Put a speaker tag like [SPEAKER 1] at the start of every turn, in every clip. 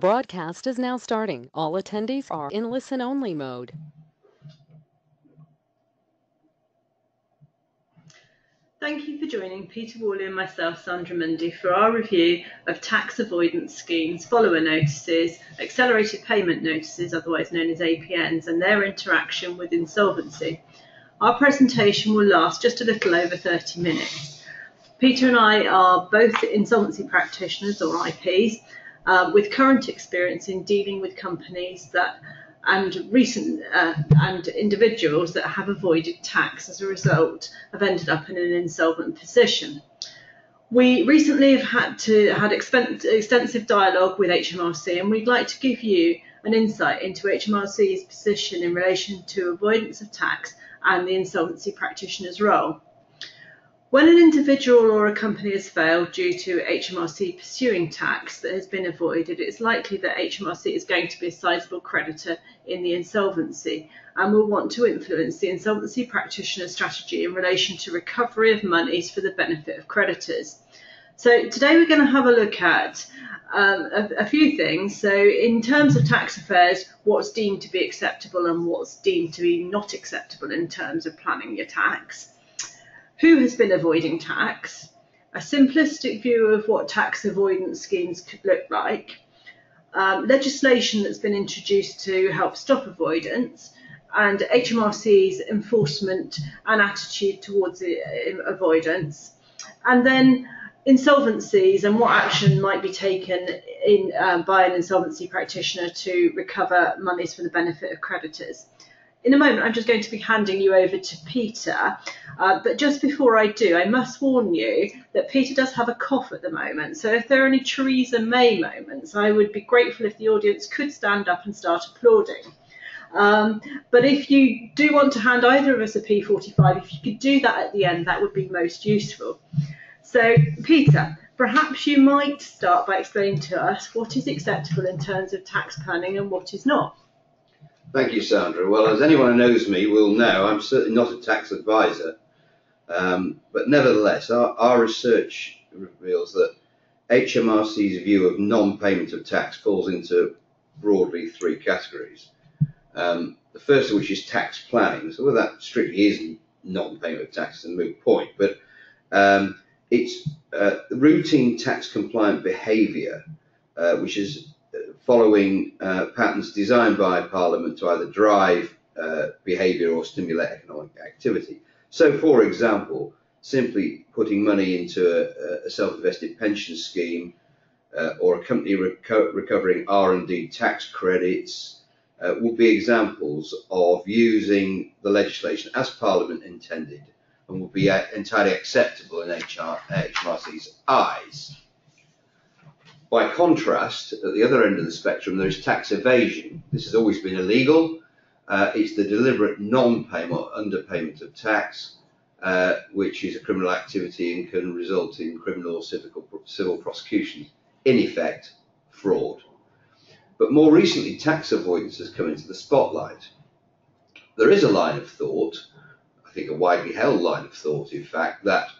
[SPEAKER 1] broadcast is now starting. All attendees are in listen-only mode.
[SPEAKER 2] Thank you for joining Peter Worley and myself, Sandra Mundy, for our review of tax avoidance schemes, follower notices, accelerated payment notices, otherwise known as APNs, and their interaction with insolvency. Our presentation will last just a little over 30 minutes. Peter and I are both insolvency practitioners, or IPs, with current experience in dealing with companies and individuals that have avoided tax as a result have ended up in an insolvent position. We recently have had extensive dialogue with HMRC, and we'd like to give you an insight into HMRC's position in relation to avoidance of tax and the insolvency practitioner's role. When an individual or a company has failed due to HMRC pursuing tax that has been avoided, it's likely that HMRC is going to be a sizable creditor in the insolvency and will want to influence the insolvency practitioner strategy in relation to recovery of monies for the benefit of creditors. So today we're going to have a look at a few things. So in terms of tax affairs, what's deemed to be acceptable and what's deemed to be not acceptable in terms of planning your tax. Who has been avoiding tax, a simplistic view of what tax avoidance schemes could look like, legislation that's been introduced to help stop avoidance, and HMRC's enforcement and attitude towards avoidance, and then insolvencies and what action might be taken by an insolvency practitioner to recover monies for the benefit of creditors. In a moment, I'm just going to be handing you over to Peter, but just before I do, I must warn you that Peter does have a cough at the moment, so if there are any Theresa May moments, I would be grateful if the audience could stand up and start applauding. But if you do want to hand either of us a P45, if you could do that at the end, that would be most useful. So, Peter, perhaps you might start by explaining to us what is acceptable in terms of tax planning and what is not.
[SPEAKER 3] Thank you, Sandra. Well, as anyone who knows me will know, I'm certainly not a tax advisor, but nevertheless, our research reveals that HMRC's view of non-payment of tax falls into broadly three categories. The first of which is tax planning. So whether that strictly is non-payment of tax is a moot point, but it's routine tax compliant behaviour, which is following patterns designed by Parliament to either drive behaviour or stimulate economic activity. So, for example, simply putting money into a self-invested pension scheme or a company recovering R&D tax credits would be examples of using the legislation as Parliament intended and would be entirely acceptable in HMRC's eyes. By contrast, at the other end of the spectrum, there is tax evasion. This has always been illegal. It's the deliberate non-payment or underpayment of tax, which is a criminal activity and can result in criminal or civil prosecutions. In effect, fraud. But more recently, tax avoidance has come into the spotlight. There is a line of thought, I think a widely held line of thought, in fact, that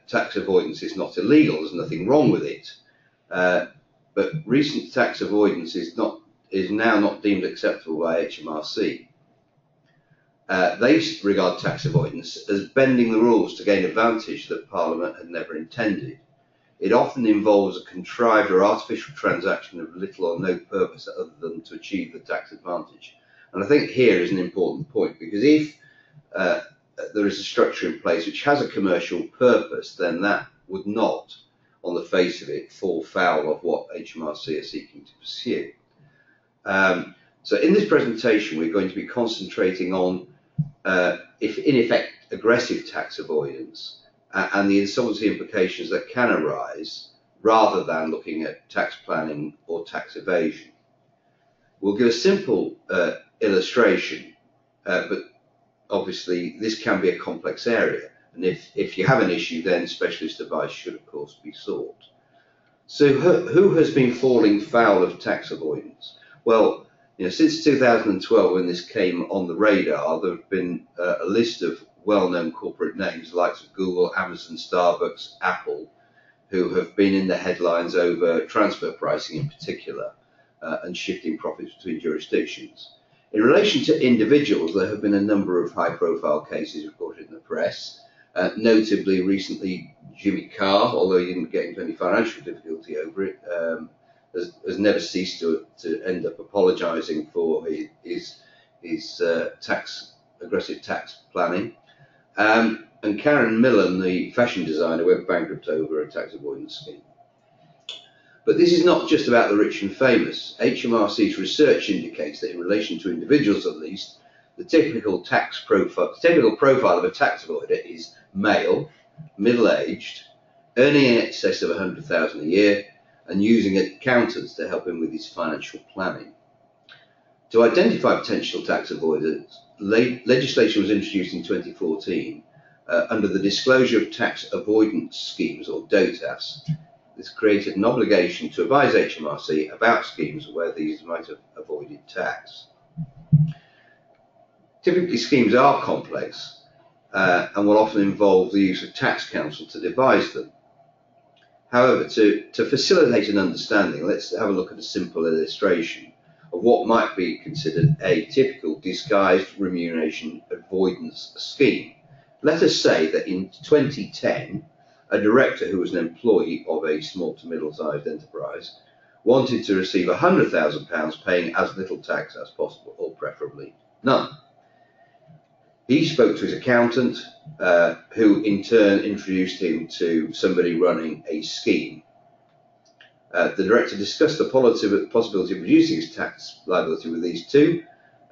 [SPEAKER 3] tax avoidance is not illegal. There's nothing wrong with it. But recent tax avoidance is now not deemed acceptable by HMRC. They regard tax avoidance as bending the rules to gain advantage that Parliament had never intended. It often involves a contrived or artificial transaction of little or no purpose other than to achieve the tax advantage. And I think here is an important point, because if there is a structure in place which has a commercial purpose, then that would not, on the face of it, fall foul of what HMRC are seeking to pursue. So in this presentation, we're going to be concentrating on, if in effect, aggressive tax avoidance and the insolvency implications that can arise, rather than looking at tax planning or tax evasion. We'll give a simple illustration, but obviously this can be a complex area. And if you have an issue, then specialist advice should, of course, be sought. So who has been falling foul of tax avoidance? Well, since 2012, when this came on the radar, there have been a list of well-known corporate names, the likes of Google, Amazon, Starbucks, Apple, who have been in the headlines over transfer pricing in particular and shifting profits between jurisdictions. In relation to individuals, there have been a number of high-profile cases reported in the press, notably recently Jimmy Carr, although he didn't get into any financial difficulty over it, has never ceased to end up apologising for his aggressive tax planning. And Karen Millen, the fashion designer, went bankrupt over a tax avoidance scheme. But this is not just about the rich and famous. HMRC's research indicates that in relation to individuals at least, the typical profile of a tax avoider is male, middle-aged, earning in excess of $100,000 a year, and using accountants to help him with his financial planning. To identify potential tax avoiders, legislation was introduced in 2014 under the Disclosure of Tax Avoidance Schemes, or DOTAS. This created an obligation to advise HMRC about schemes where these might have avoided tax. Typically, schemes are complex and will often involve the use of tax counsel to devise them. However, to facilitate an understanding, let's have a look at a simple illustration of what might be considered a typical disguised remuneration avoidance scheme. Let us say that in 2010, a director who was an employee of a small to middle-sized enterprise wanted to receive £100,000 paying as little tax as possible, or preferably none. He spoke to his accountant, who in turn introduced him to somebody running a scheme. The director discussed the possibility of reducing his tax liability with these two,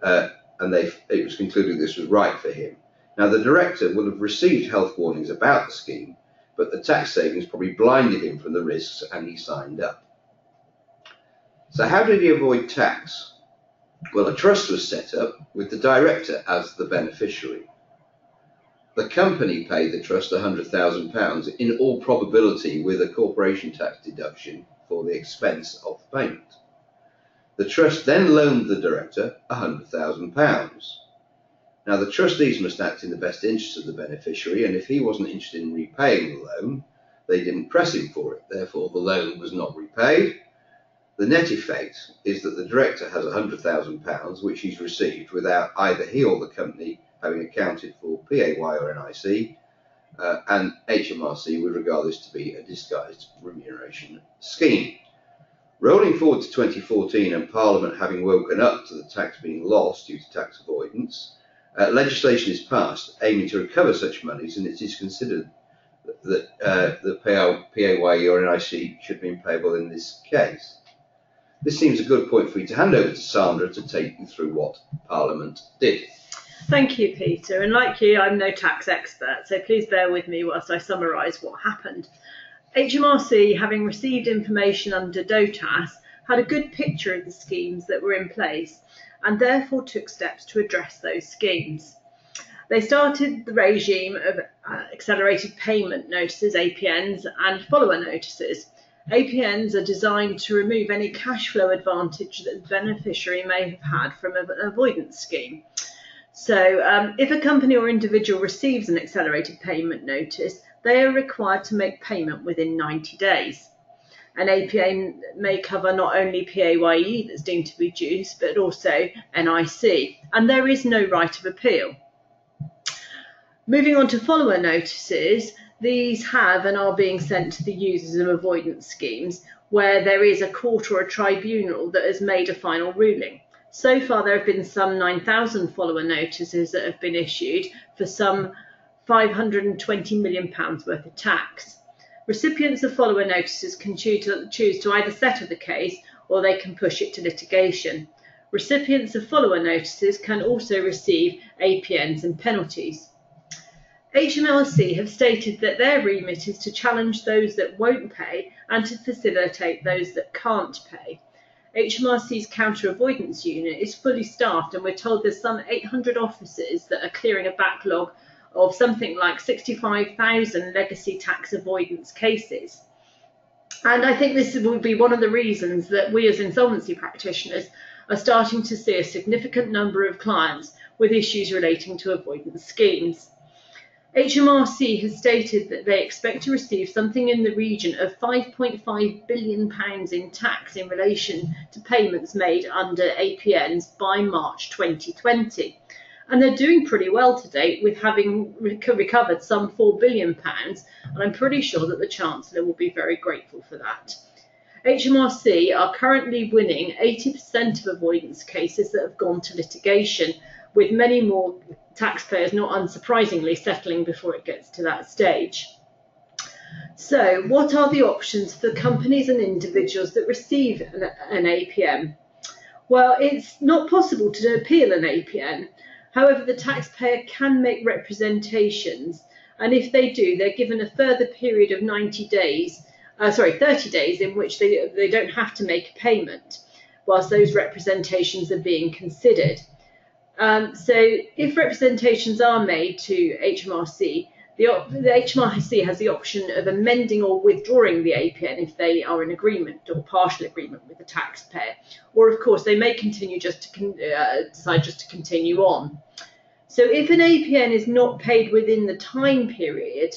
[SPEAKER 3] and it was concluded this was right for him. Now, the director would have received health warnings about the scheme, but the tax savings probably blinded him from the risks, and he signed up. So how did he avoid tax? Well, a trust was set up with the director as the beneficiary. The company paid the trust £100,000, in all probability with a corporation tax deduction for the expense of the payment. The trust then loaned the director £100,000. Now, the trustees must act in the best interest of the beneficiary, and if he wasn't interested in repaying the loan, they didn't press him for it. Therefore, the loan was not repaid. The net effect is that the director has £100,000, which he's received without either he or the company having accounted for PAY or NIC, and HMRC would regard this to be a disguised remuneration scheme. Rolling forward to 2014 and Parliament having woken up to the tax being lost due to tax avoidance, legislation is passed aiming to recover such monies, and it is considered that the PAY or NIC should be payable in this case. This seems a good point for you to hand over to Sandra to take you through what Parliament did.
[SPEAKER 2] Thank you, Peter. And like you, I'm no tax expert, so please bear with me whilst I summarise what happened. HMRC, having received information under DOTAS, had a good picture of the schemes that were in place and therefore took steps to address those schemes. They started the regime of accelerated payment notices, APNs, and follower notices. APNs are designed to remove any cash flow advantage that the beneficiary may have had from an avoidance scheme. So if a company or individual receives an accelerated payment notice, they are required to make payment within 90 days. An APN may cover not only PAYE that's deemed to be due, but also NIC, and there is no right of appeal. Moving on to follower notices, these have and are being sent to the users of avoidance schemes where there is a court or a tribunal that has made a final ruling. So far, there have been some 9,000 follower notices that have been issued for some £520 million worth of tax. Recipients of follower notices can choose to either settle the case or they can push it to litigation. Recipients of follower notices can also receive APNs and penalties. HMRC have stated that their remit is to challenge those that won't pay and to facilitate those that can't pay. HMRC's counter-avoidance unit is fully staffed, and we're told there's some 800 officers that are clearing a backlog of something like 65,000 legacy tax avoidance cases. And I think this will be one of the reasons that we as insolvency practitioners are starting to see a significant number of clients with issues relating to avoidance schemes. HMRC has stated that they expect to receive something in the region of £5.5 billion in tax in relation to payments made under APNs by March 2020. And they're doing pretty well to date, with having recovered some £4 billion, and I'm pretty sure that the Chancellor will be very grateful for that. HMRC are currently winning 80% of avoidance cases that have gone to litigation, with many more taxpayers, not unsurprisingly, settling before it gets to that stage. So, what are the options for companies and individuals that receive an APN? Well, it's not possible to appeal an APN. However, the taxpayer can make representations, and if they do, they're given a further period of 30 days in which they don't have to make a payment whilst those representations are being considered. So if representations are made to HMRC, the HMRC has the option of amending or withdrawing the APN if they are in agreement or partial agreement with the taxpayer, or of course they may continue decide just to continue on. So if an APN is not paid within the time period,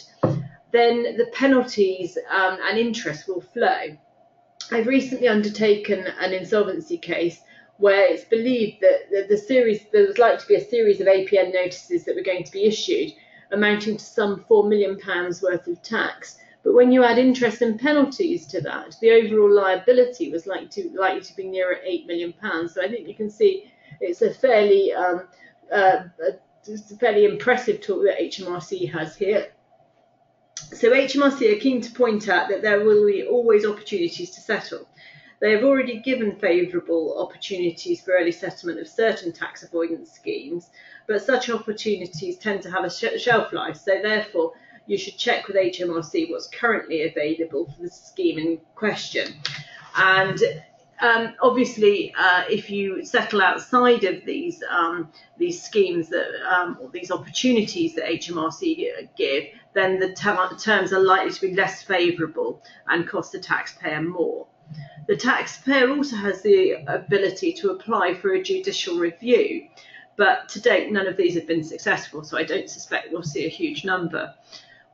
[SPEAKER 2] then the penalties and interest will flow. I've recently undertaken an insolvency case where it's believed that there was likely to be a series of APN notices that were going to be issued, amounting to some £4 million worth of tax. But when you add interest and penalties to that, the overall liability was likely to be nearer £8 million. So I think you can see it's a fairly impressive tool that HMRC has here. So HMRC are keen to point out that there will be always opportunities to settle. They have already given favourable opportunities for early settlement of certain tax avoidance schemes, but such opportunities tend to have a shelf life, so therefore you should check with HMRC what's currently available for the scheme in question. And obviously, if you settle outside of these schemes or these opportunities that HMRC give, then the terms are likely to be less favourable and cost the taxpayer more. The taxpayer also has the ability to apply for a judicial review, but to date none of these have been successful, so I don't suspect we'll see a huge number.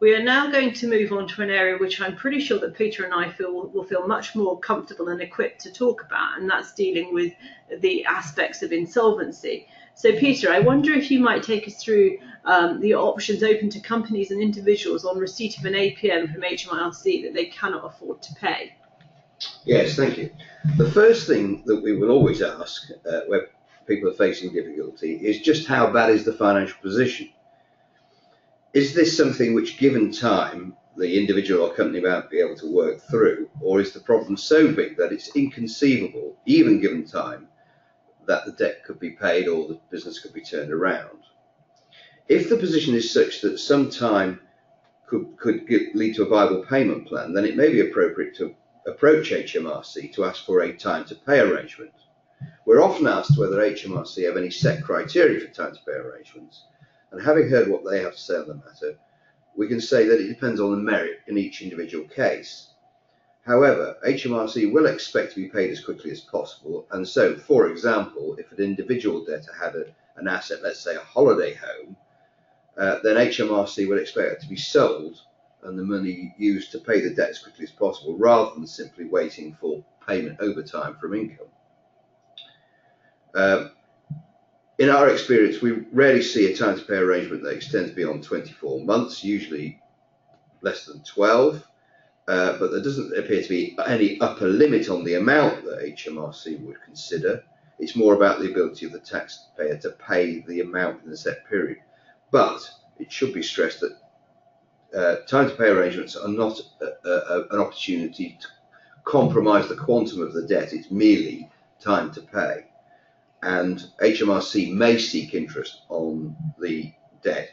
[SPEAKER 2] We are now going to move on to an area which I'm pretty sure that Peter and I will feel much more comfortable and equipped to talk about, and that's dealing with the aspects of insolvency. So Peter, I wonder if you might take us through the options open to companies and individuals on receipt of an APN from HMRC that they cannot afford to pay.
[SPEAKER 3] Yes, thank you. The first thing that we will always ask where people are facing difficulty is just how bad is the financial position? Is this something which, given time, the individual or company might be able to work through, or is the problem so big that it's inconceivable, even given time, that the debt could be paid or the business could be turned around? If the position is such that some time could lead to a viable payment plan, then it may be appropriate to approach HMRC to ask for a time to pay arrangement. We're often asked whether HMRC have any set criteria for time to pay arrangements, and having heard what they have to say on the matter, we can say that it depends on the merit in each individual case. However, HMRC will expect to be paid as quickly as possible, and so, for example, if an individual debtor had an asset, let's say a holiday home, then HMRC will expect it to be sold and the money used to pay the debt as quickly as possible, rather than simply waiting for payment over time from income. In our experience, we rarely see a time to pay arrangement that extends beyond 24 months, usually less than 12, but there doesn't appear to be any upper limit on the amount that HMRC would consider. It's more about the ability of the taxpayer to pay the amount in a set period. But it should be stressed that time to pay arrangements are not an opportunity to compromise the quantum of the debt. It's merely time to pay. And HMRC may seek interest on the debt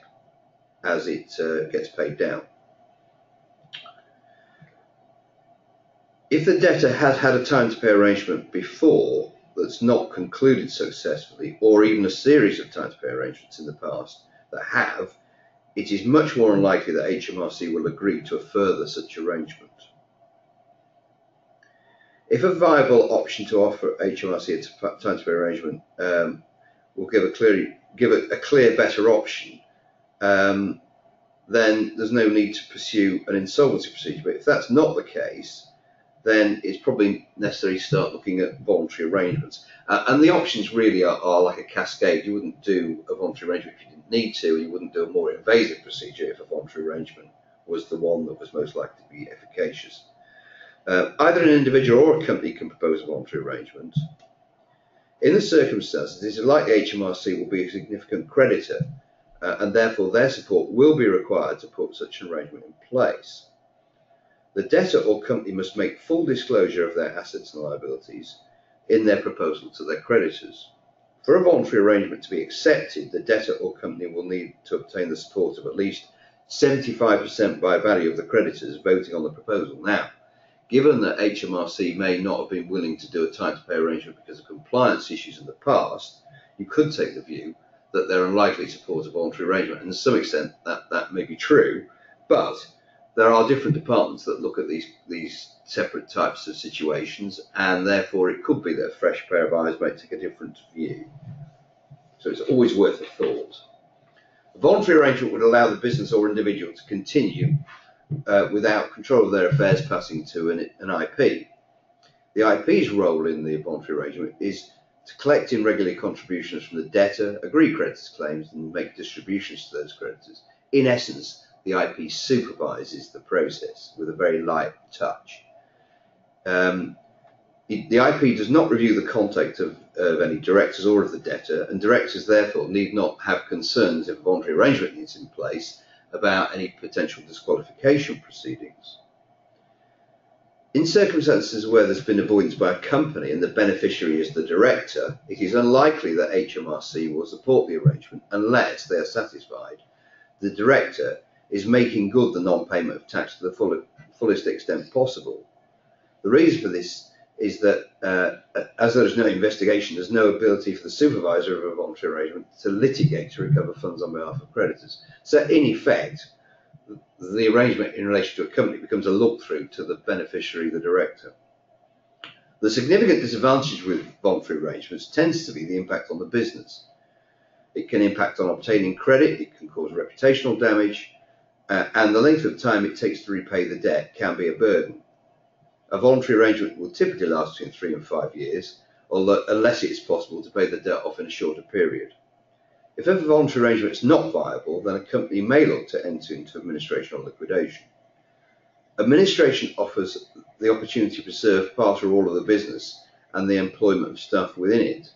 [SPEAKER 3] as it gets paid down. If the debtor has had a time to pay arrangement before that's not concluded successfully, or even a series of time to pay arrangements in the past that have, it is much more unlikely that HMRC will agree to a further such arrangement. If a viable option to offer HMRC a time to pay arrangement will give a clear better option, then there's no need to pursue an insolvency procedure. But if that's not the case, then it's probably necessary to start looking at voluntary arrangements. And the options really are like a cascade. You wouldn't do a voluntary arrangement if you didn't need to, and you wouldn't do a more invasive procedure if a voluntary arrangement was the one that was most likely to be efficacious. Either an individual or a company can propose a voluntary arrangement. In the circumstances, it is likely HMRC will be a significant creditor, and therefore their support will be required to put such an arrangement in place. The debtor or company must make full disclosure of their assets and liabilities in their proposal to their creditors. For a voluntary arrangement to be accepted, the debtor or company will need to obtain the support of at least 75% by value of the creditors voting on the proposal. Now, given that HMRC may not have been willing to do a time-to-pay arrangement because of compliance issues in the past, you could take the view that they're unlikely to support a voluntary arrangement. And to some extent, that may be true, but there are different departments that look at these separate types of situations, and therefore it could be that a fresh pair of eyes might take a different view. So it's always worth a thought. A voluntary arrangement would allow the business or individual to continue without control of their affairs passing to an IP. The IP's role in the voluntary arrangement is to collect in regular contributions from the debtor, agree creditors' claims, and make distributions to those creditors. In essence, the IP supervises the process with a very light touch. The IP does not review the conduct of any directors or of the debtor, and directors therefore need not have concerns if a voluntary arrangement is in place about any potential disqualification proceedings. In circumstances where there's been avoidance by a company and the beneficiary is the director, it is unlikely that HMRC will support the arrangement unless they are satisfied the director is making good the non-payment of tax to the fullest extent possible. The reason for this is that as there is no investigation, there's no ability for the supervisor of a voluntary arrangement to litigate to recover funds on behalf of creditors. So in effect, the arrangement in relation to a company becomes a look-through to the beneficiary, the director. The significant disadvantage with voluntary arrangements tends to be the impact on the business. It can impact on obtaining credit, it can cause reputational damage, and the length of time it takes to repay the debt can be a burden. A voluntary arrangement will typically last between 3 and 5 years, unless it is possible to pay the debt off in a shorter period. If a voluntary arrangement is not viable, then a company may look to enter into administration or liquidation. Administration offers the opportunity to preserve part or all of the business and the employment of staff within it.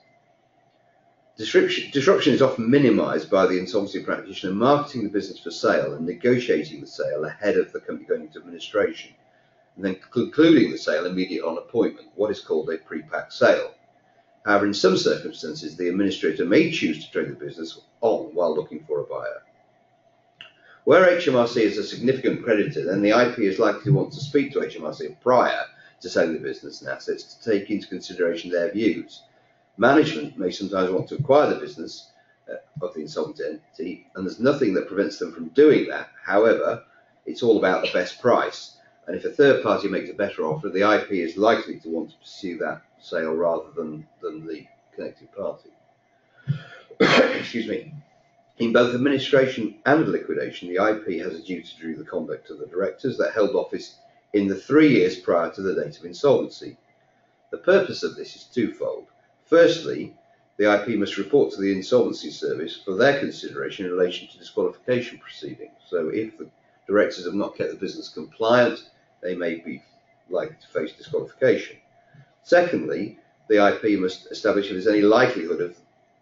[SPEAKER 3] Disruption is often minimised by the insolvency practitioner marketing the business for sale and negotiating the sale ahead of the company going into administration, and then concluding the sale immediately on appointment, what is called a pre-pack sale. However, in some circumstances, the administrator may choose to trade the business on while looking for a buyer. Where HMRC is a significant creditor, then the IP is likely to want to speak to HMRC prior to selling the business and assets to take into consideration their views. Management may sometimes want to acquire the business of the insolvent entity, and there's nothing that prevents them from doing that. However, it's all about the best price, and if a third party makes a better offer, the IP is likely to want to pursue that sale rather than the connected party. Excuse me. In both administration and liquidation, the IP has a duty to review the conduct of the directors that held office in the 3 years prior to the date of insolvency. The purpose of this is twofold. Firstly, the IP must report to the Insolvency Service for their consideration in relation to disqualification proceedings. So if the directors have not kept the business compliant, they may be likely to face disqualification. Secondly, the IP must establish if there's any likelihood of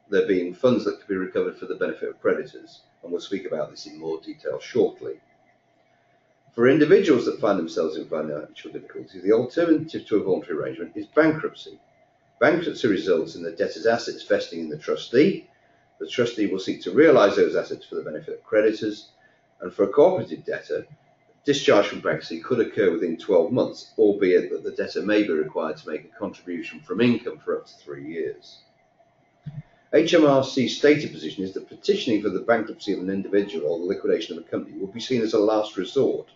[SPEAKER 3] there being funds that could be recovered for the benefit of creditors, and we'll speak about this in more detail shortly. For individuals that find themselves in financial difficulty, the alternative to a voluntary arrangement is bankruptcy. Bankruptcy results in the debtor's assets vesting in the trustee. The trustee will seek to realise those assets for the benefit of creditors, and for a cooperative debtor, discharge from bankruptcy could occur within 12 months, albeit that the debtor may be required to make a contribution from income for up to 3 years. HMRC's stated position is that petitioning for the bankruptcy of an individual or the liquidation of a company will be seen as a last resort,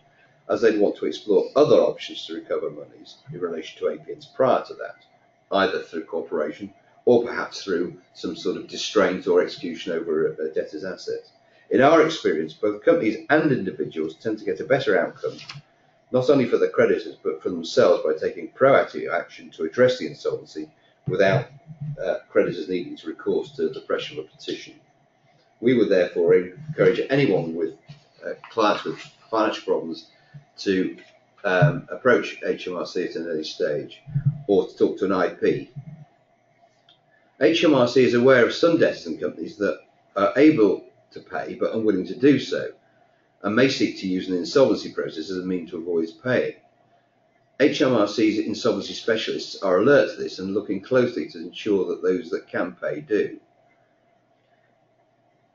[SPEAKER 3] as they'd want to explore other options to recover monies in relation to APNs prior to that, either through cooperation or perhaps through some sort of distraint or execution over a debtor's asset. In our experience, both companies and individuals tend to get a better outcome, not only for their creditors, but for themselves by taking proactive action to address the insolvency without creditors needing to recourse to the pressure of a petition. We would therefore encourage anyone with clients with financial problems to approach HMRC at an early stage or to talk to an IP. HMRC is aware of some debtors and companies that are able to pay but unwilling to do so and may seek to use an insolvency process as a means to avoid paying. HMRC's insolvency specialists are alert to this and looking closely to ensure that those that can pay do.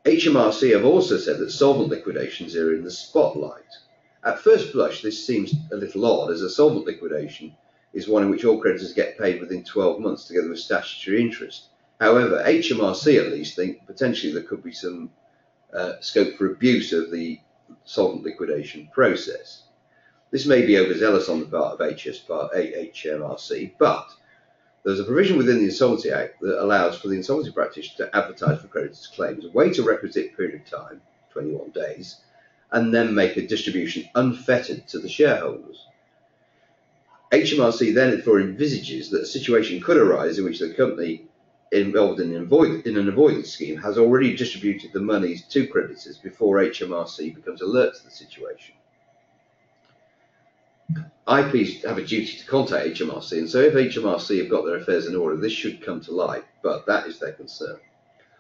[SPEAKER 3] HMRC have also said that solvent liquidations are in the spotlight. At first blush, this seems a little odd, as a solvent liquidation is one in which all creditors get paid within 12 months together with statutory interest. However, HMRC at least think potentially there could be some scope for abuse of the solvent liquidation process. This may be overzealous on the part of HMRC, but there's a provision within the Insolvency Act that allows for the insolvency practitioner to advertise for creditors' claims, wait a requisite period of time, 21 days, and then make a distribution unfettered to the shareholders. HMRC therefore envisages that a situation could arise in which the company involved in an avoidance scheme has already distributed the monies to creditors before HMRC becomes alert to the situation. IPs have a duty to contact HMRC, and so if HMRC have got their affairs in order, this should come to light, but that is their concern.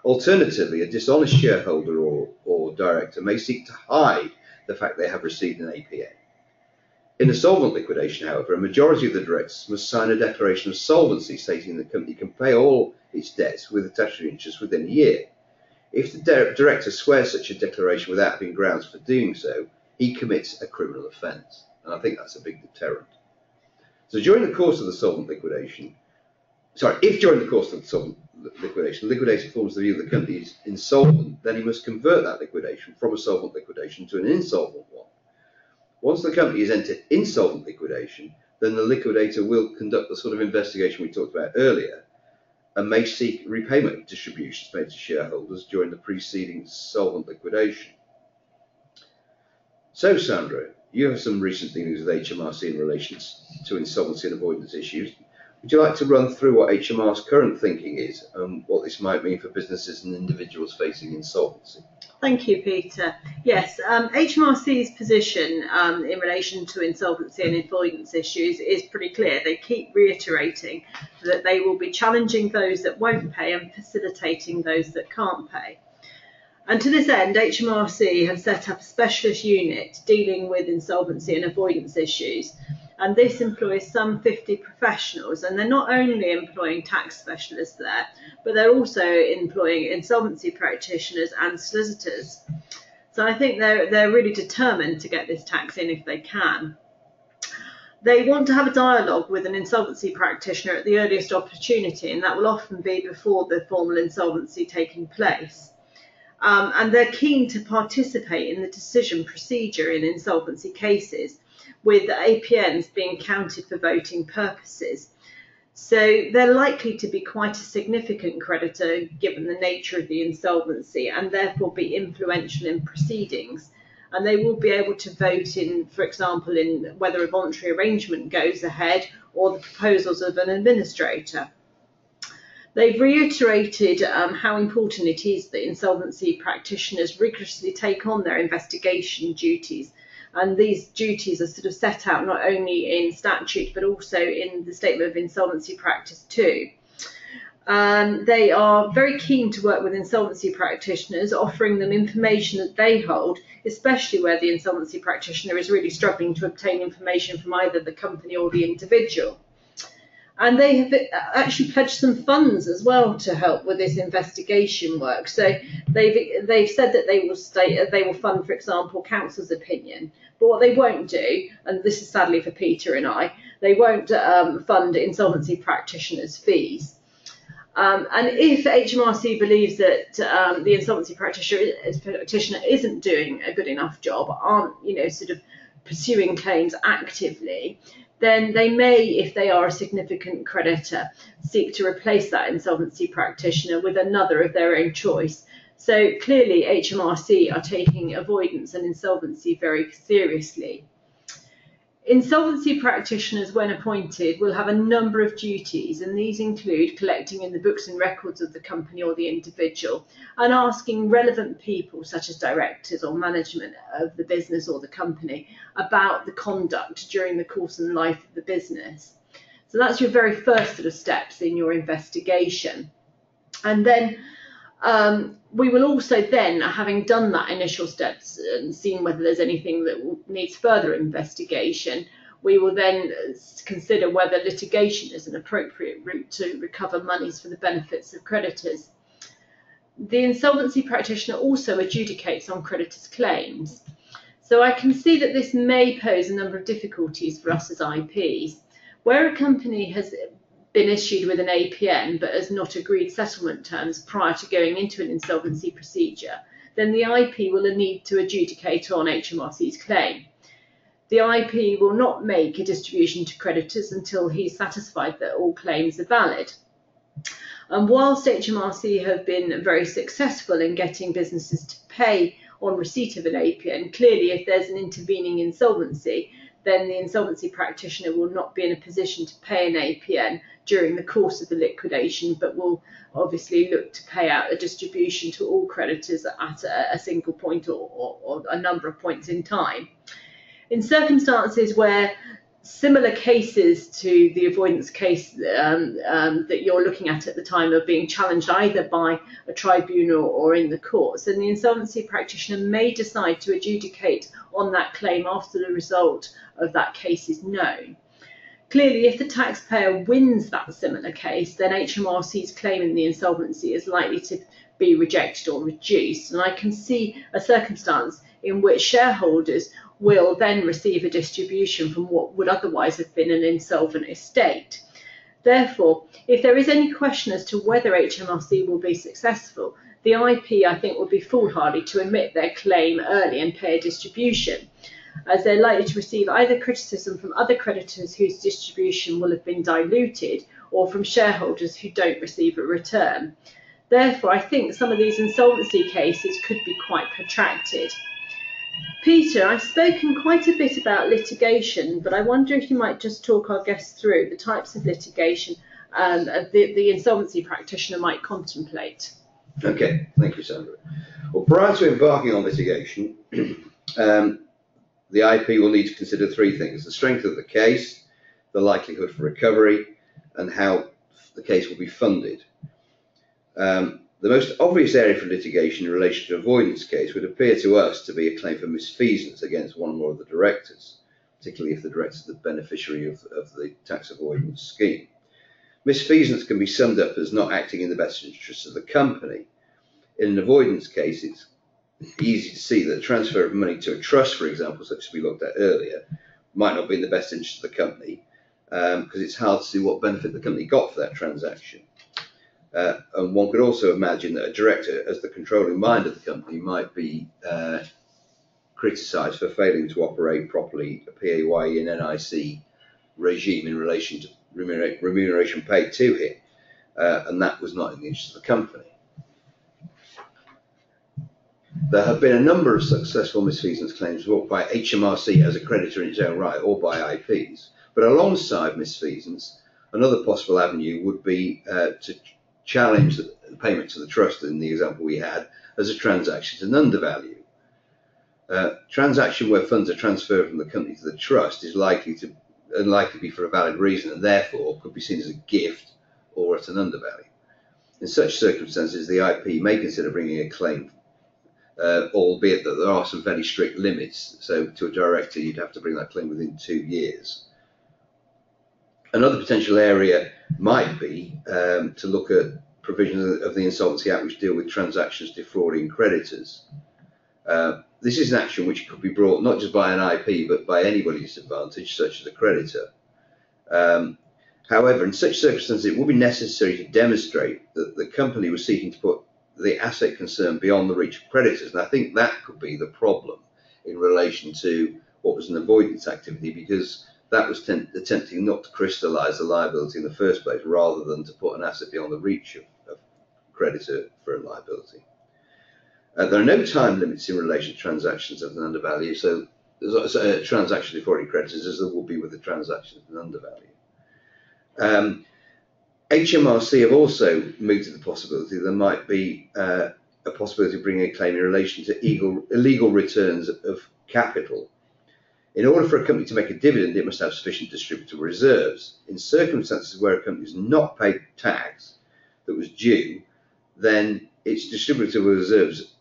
[SPEAKER 3] Alternatively, a dishonest shareholder or director may seek to hide the fact they have received an APN. In a solvent liquidation, however, a majority of the directors must sign a declaration of solvency stating the company can pay all its debts with statutory interest within a year. If the director swears such a declaration without having grounds for doing so, he commits a criminal offence. And I think that's a big deterrent. So during the course of the solvent liquidation, if during the course of the solvent liquidation, the liquidator forms the view that the company is insolvent, then he must convert that liquidation from a solvent liquidation to an insolvent one. Once the company is entered insolvent liquidation, then the liquidator will conduct the sort of investigation we talked about earlier and may seek repayment of distributions made to shareholders during the preceding solvent liquidation. So, Sandra, you have some recent dealings with HMRC in relation to insolvency and avoidance issues. Would you like to run through what HMRC's current thinking is and what this might mean for businesses and individuals facing insolvency?
[SPEAKER 2] Thank you, Peter. Yes, HMRC's position in relation to insolvency and avoidance issues is pretty clear. They keep reiterating that they will be challenging those that won't pay and facilitating those that can't pay. And to this end, HMRC has set up a specialist unit dealing with insolvency and avoidance issues. And this employs some 50 professionals, and they're not only employing tax specialists there, but they're also employing insolvency practitioners and solicitors. So I think they're really determined to get this tax in if they can. They want to have a dialogue with an insolvency practitioner at the earliest opportunity, and that will often be before the formal insolvency taking place. And they're keen to participate in the decision procedure in insolvency cases, with APNs being counted for voting purposes. So they're likely to be quite a significant creditor given the nature of the insolvency and therefore be influential in proceedings. And they will be able to vote in, for example, in whether a voluntary arrangement goes ahead or the proposals of an administrator. They've reiterated how important it is that insolvency practitioners rigorously take on their investigation duties. And these duties are sort of set out not only in statute, but also in the Statement of Insolvency Practice too. They are very keen to work with insolvency practitioners, offering them information that they hold, especially where the insolvency practitioner is really struggling to obtain information from either the company or the individual. And they have actually pledged some funds as well to help with this investigation work. So they've said that they will fund, for example, counsel's opinion. But what they won't do, and this is sadly for Peter and I, they won't fund insolvency practitioners' fees. And if HMRC believes that the insolvency practitioner isn't doing a good enough job, aren't sort of pursuing claims actively, then they may, if they are a significant creditor, seek to replace that insolvency practitioner with another of their own choice. So clearly HMRC are taking avoidance and insolvency very seriously. Insolvency practitioners, when appointed, will have a number of duties, and these include collecting in the books and records of the company or the individual and asking relevant people, such as directors or management of the business or the company, about the conduct during the course and life of the business. So that's your very first sort of steps in your investigation. And then we will also then, having done that initial steps and seen whether there's anything that needs further investigation, we will then consider whether litigation is an appropriate route to recover monies for the benefits of creditors. The insolvency practitioner also adjudicates on creditors' claims. So I can see that this may pose a number of difficulties for us as IPs. Where a company has been issued with an APN but has not agreed settlement terms prior to going into an insolvency procedure, then the IP will need to adjudicate on HMRC's claim. The IP will not make a distribution to creditors until he's satisfied that all claims are valid. And whilst HMRC have been very successful in getting businesses to pay on receipt of an APN, clearly if there's an intervening insolvency, then the insolvency practitioner will not be in a position to pay an APN during the course of the liquidation, but will obviously look to pay out a distribution to all creditors at a single point or a number of points in time. In circumstances where similar cases to the avoidance case that you're looking at the time are being challenged either by a tribunal or in the courts, then the insolvency practitioner may decide to adjudicate on that claim after the result of that case is known. Clearly, if the taxpayer wins that similar case, then HMRC's claim in the insolvency is likely to be rejected or reduced. And I can see a circumstance in which shareholders will then receive a distribution from what would otherwise have been an insolvent estate. Therefore, if there is any question as to whether HMRC will be successful, the IP, I think, will be foolhardy to admit their claim early and pay a distribution, as they're likely to receive either criticism from other creditors whose distribution will have been diluted or from shareholders who don't receive a return. Therefore, I think some of these insolvency cases could be quite protracted. Peter, I've spoken quite a bit about litigation, but I wonder if you might just talk our guests through the types of litigation the insolvency practitioner might contemplate.
[SPEAKER 3] Okay, thank you, Sandra. Well, prior to embarking on litigation, the IP will need to consider three things: the strength of the case, the likelihood for recovery, and how the case will be funded. The most obvious area for litigation in relation to avoidance case would appear to us to be a claim for misfeasance against one or more of the directors, particularly if the director is the beneficiary of the tax avoidance scheme. Misfeasance can be summed up as not acting in the best interests of the company. In an avoidance case, it's easy to see that the transfer of money to a trust, for example, such as we looked at earlier, might not be in the best interest of the company, because it's hard to see what benefit the company got for that transaction. And one could also imagine that a director, as the controlling mind of the company, might be criticised for failing to operate properly a PAYE and NIC regime in relation to remuneration paid to him, and that was not in the interest of the company. There have been a number of successful misfeasance claims brought by HMRC as a creditor in its own right, or by IPs. But alongside misfeasance, another possible avenue would be to challenge the payment to the trust in the example we had as a transaction to undervalue. Transaction where funds are transferred from the company to the trust is unlikely to be for a valid reason, and therefore could be seen as a gift or at an undervalue. In such circumstances, the IP may consider bringing a claim, albeit that there are some fairly strict limits. So to a director, you'd have to bring that claim within 2 years. Another potential area might be to look at provisions of the Insolvency Act which deal with transactions defrauding creditors. This is an action which could be brought not just by an IP but by anybody disadvantaged, such as a creditor. However, in such circumstances, it will be necessary to demonstrate that the company was seeking to put the asset concern beyond the reach of creditors, and I think that could be the problem in relation to what was an avoidance activity, because that was attempting not to crystallise the liability in the first place, rather than to put an asset beyond the reach of creditor for a liability. There are no time limits in relation to transactions of an undervalue, so transactions before any creditors, as there will be with the transactions of an undervalue. HMRC have also mooted the possibility there might be a possibility of bringing a claim in relation to illegal returns of capital. In order for a company to make a dividend, it must have sufficient distributable reserves. In circumstances where a company has not paid tax that was due, then its distributable reserves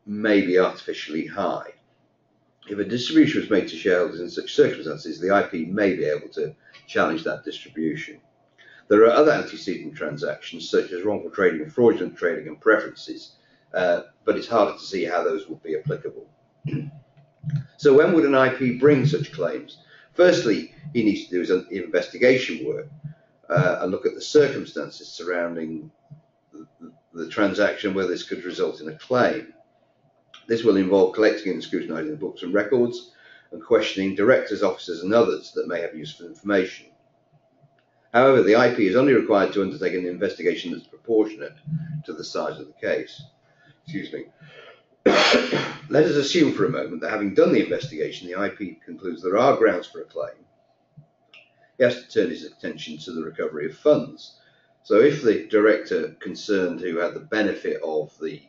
[SPEAKER 3] may be artificially high. If a distribution was made to shareholders in such circumstances, the IP may be able to challenge that distribution. There are other antecedent transactions, such as wrongful trading, fraudulent trading, and preferences, but it's harder to see how those would be applicable. So when would an IP bring such claims? Firstly, he needs to do his investigation work and look at the circumstances surrounding the transaction where this could result in a claim. This will involve collecting and scrutinising the books and records and questioning directors, officers and others that may have useful information. However, the IP is only required to undertake an investigation that's proportionate to the size of the case. Excuse me. Let us assume for a moment that having done the investigation, the IP concludes there are grounds for a claim. He has to turn his attention to the recovery of funds. So if the director concerned who had the benefit of the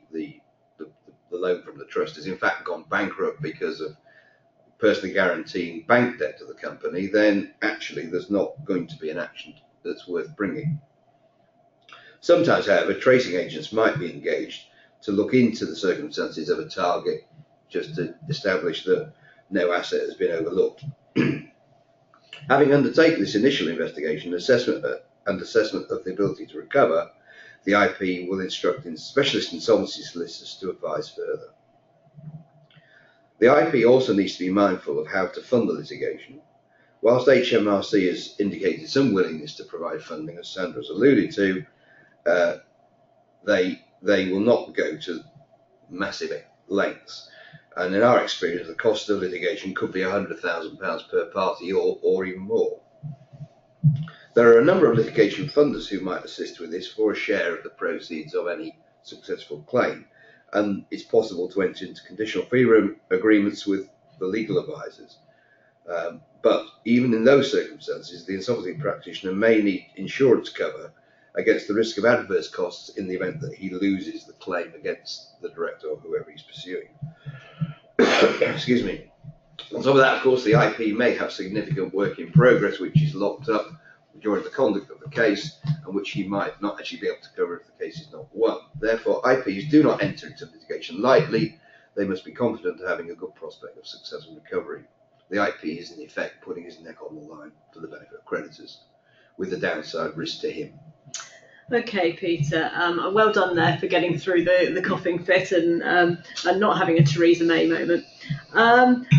[SPEAKER 3] loan from the trust has in fact gone bankrupt because of personally guaranteeing bank debt to the company, then actually there's not going to be an action that's worth bringing. Sometimes, however, tracing agents might be engaged to look into the circumstances of a target just to establish that no asset has been overlooked. Having undertaken this initial investigation and assessment of the ability to recover, the IP will instruct specialist insolvency solicitors to advise further. The IP also needs to be mindful of how to fund the litigation. Whilst HMRC has indicated some willingness to provide funding, as Sandra has alluded to, they will not go to massive lengths. And in our experience, the cost of litigation could be £100,000 per party or even more. There are a number of litigation funders who might assist with this for a share of the proceeds of any successful claim, and it's possible to enter into conditional fee agreements with the legal advisors. But even in those circumstances, the insolvency practitioner may need insurance cover against the risk of adverse costs in the event that he loses the claim against the director or whoever he's pursuing. Excuse me. On top of that, of course, the IP may have significant work in progress which is locked up during the conduct of the case and which he might not actually be able to cover if the case is not won. Therefore, IPs do not enter into litigation lightly. They must be confident of having a good prospect of successful recovery. The IP is in effect putting his neck on the line for the benefit of creditors, with the downside risk to him.
[SPEAKER 2] Okay, Peter, well done there for getting through the coughing fit and not having a Theresa May moment.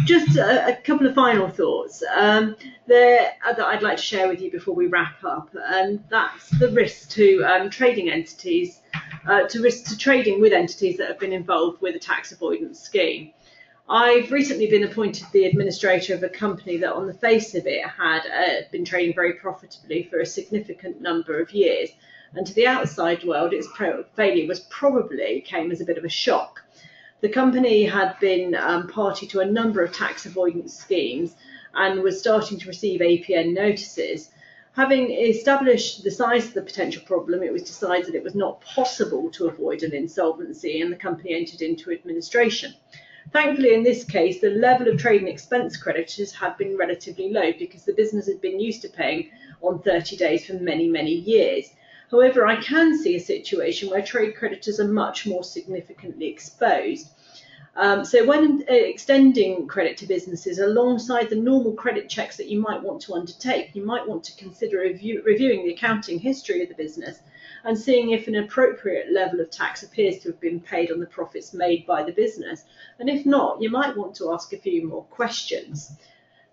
[SPEAKER 2] Just a couple of final thoughts that I'd like to share with you before we wrap up, and that's the risk to trading entities, to trading with entities that have been involved with a tax avoidance scheme. I've recently been appointed the administrator of a company that on the face of it had been trading very profitably for a significant number of years. And to the outside world, its failure came as a bit of a shock. The company had been party to a number of tax avoidance schemes and was starting to receive APN notices. Having established the size of the potential problem, it was decided it was not possible to avoid an insolvency, and the company entered into administration. Thankfully, in this case, the level of trade and expense creditors had been relatively low because the business had been used to paying on 30 days for many, many years. However, I can see a situation where trade creditors are much more significantly exposed. So when extending credit to businesses alongside the normal credit checks that you might want to undertake, you might want to consider reviewing the accounting history of the business and seeing if an appropriate level of tax appears to have been paid on the profits made by the business. And if not, you might want to ask a few more questions.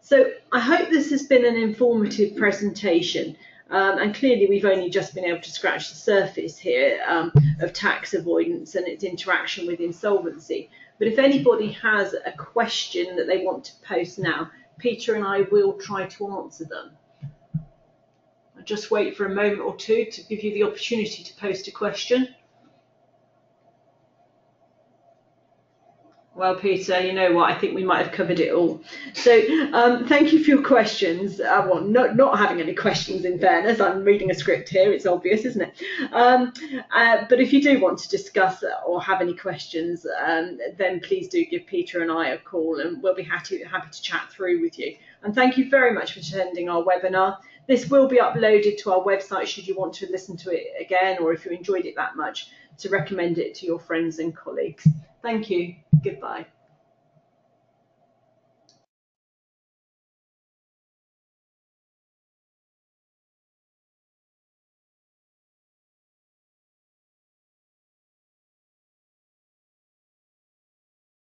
[SPEAKER 2] So I hope this has been an informative presentation. And clearly we've only just been able to scratch the surface here of tax avoidance and its interaction with insolvency. But if anybody has a question that they want to post now, Peter and I will try to answer them. I'll just wait for a moment or two to give you the opportunity to post a question. Well, Peter, you know what? I think we might have covered it all. So thank you for your questions. Well, not having any questions, in fairness. I'm reading a script here. It's obvious, isn't it? But if you do want to discuss or have any questions, then please do give Peter and I a call, and we'll be happy to chat through with you. And thank you very much for attending our webinar. This will be uploaded to our website should you want to listen to it again, or if you enjoyed it that much, to recommend it to your friends and colleagues. Thank you. Goodbye.